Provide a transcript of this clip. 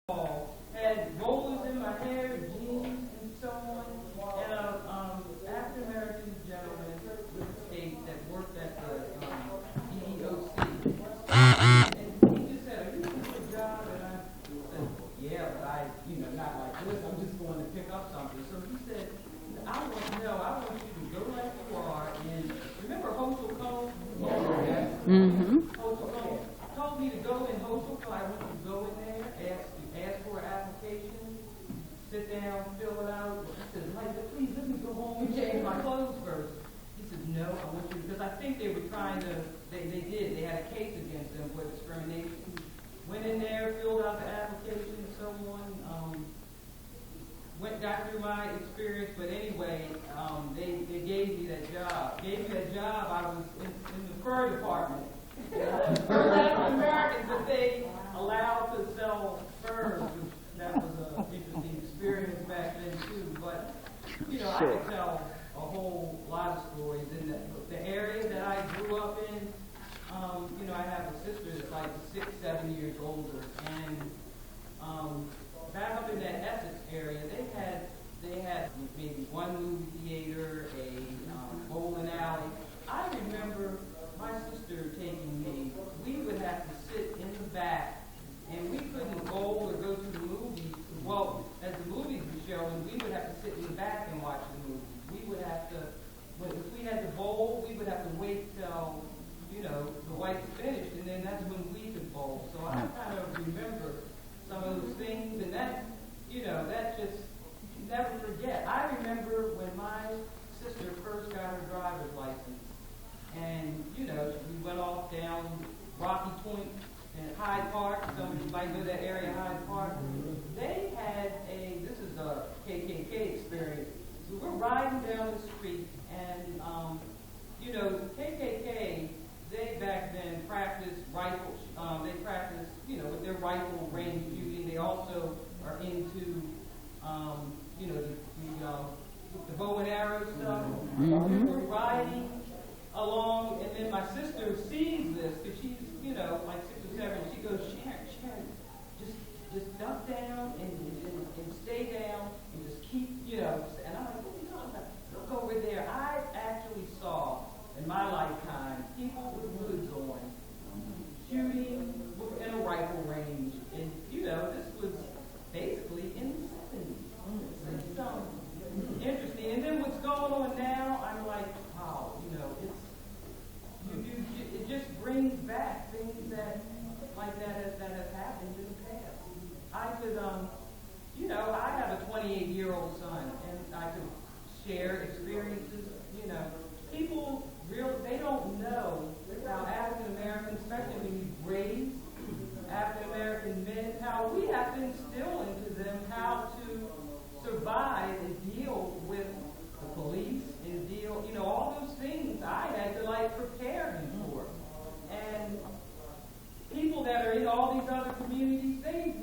had rollers in my hair, jeans, and so on. And African American gentleman with the state that worked at the EEOC. And he just said, "Are you looking for a job?" And I said, "Yeah, but not like this. I'm just going to pick up something." So he said, I want you to go like you are. And remember Hotel Cone? Yeah. Mm-hmm. Hotel Cone told me to go in Hotel Cone. I want you to go in there, ask for an application, sit down, fill it out. I said, please let me go home and change my clothes first. He said, no, I want you, because I think they were trying to, they had a case against them for discrimination. Went in there, filled out the application and so on. Got through my experience, but anyway, they gave me that job. I was in the fur department. First African Americans that they allowed to sell furs. That was an interesting experience back then too. But I could tell a whole lot of stories in the area that I grew up in. I have a sister that's like 6, 7 years older, and back up in that Essex area, they had maybe one movie theater, a bowling alley. I remember my sister taking me. We would have to sit in the back, and we couldn't bowl or go to the movies. Well, as the movies were showing, we would have to sit in the back and watch the movies. We would have to, if we had to bowl, we would have to wait till the whites finished, and then that's when we could bowl. So I kind of remember some of those things, and that just never forget. I remember when my sister first got her driver's license, and we went off down Rocky Point and Hyde Park. Some of you might know that area, Hyde Park. They had this is a KKK experience. So we're riding down the street, and KKK, they back then practiced rifles. They practiced, with their rifle range shooting. They also are into, the bow and arrow stuff. Mm-hmm. We were riding along, and then my sister sees this because she's, like 6 or 7. She goes, Sharon, just duck down and stay down and just keep, And I'm like, what are you talking about? Look over there. I actually saw in my lifetime people with hoods on shooting in a rifle range, and this was basically in the 70s. It's interesting. And then what's going on now? I'm like, wow, it just brings back things that have happened in the past. I could, I have a 28-year-old son, and I could share experiences. People they don't know how African Americans, especially when you raise African American men, how we have to instill into them how to survive and deal with the police and all those things I had to prepare him for. And people that are in all these other communities, they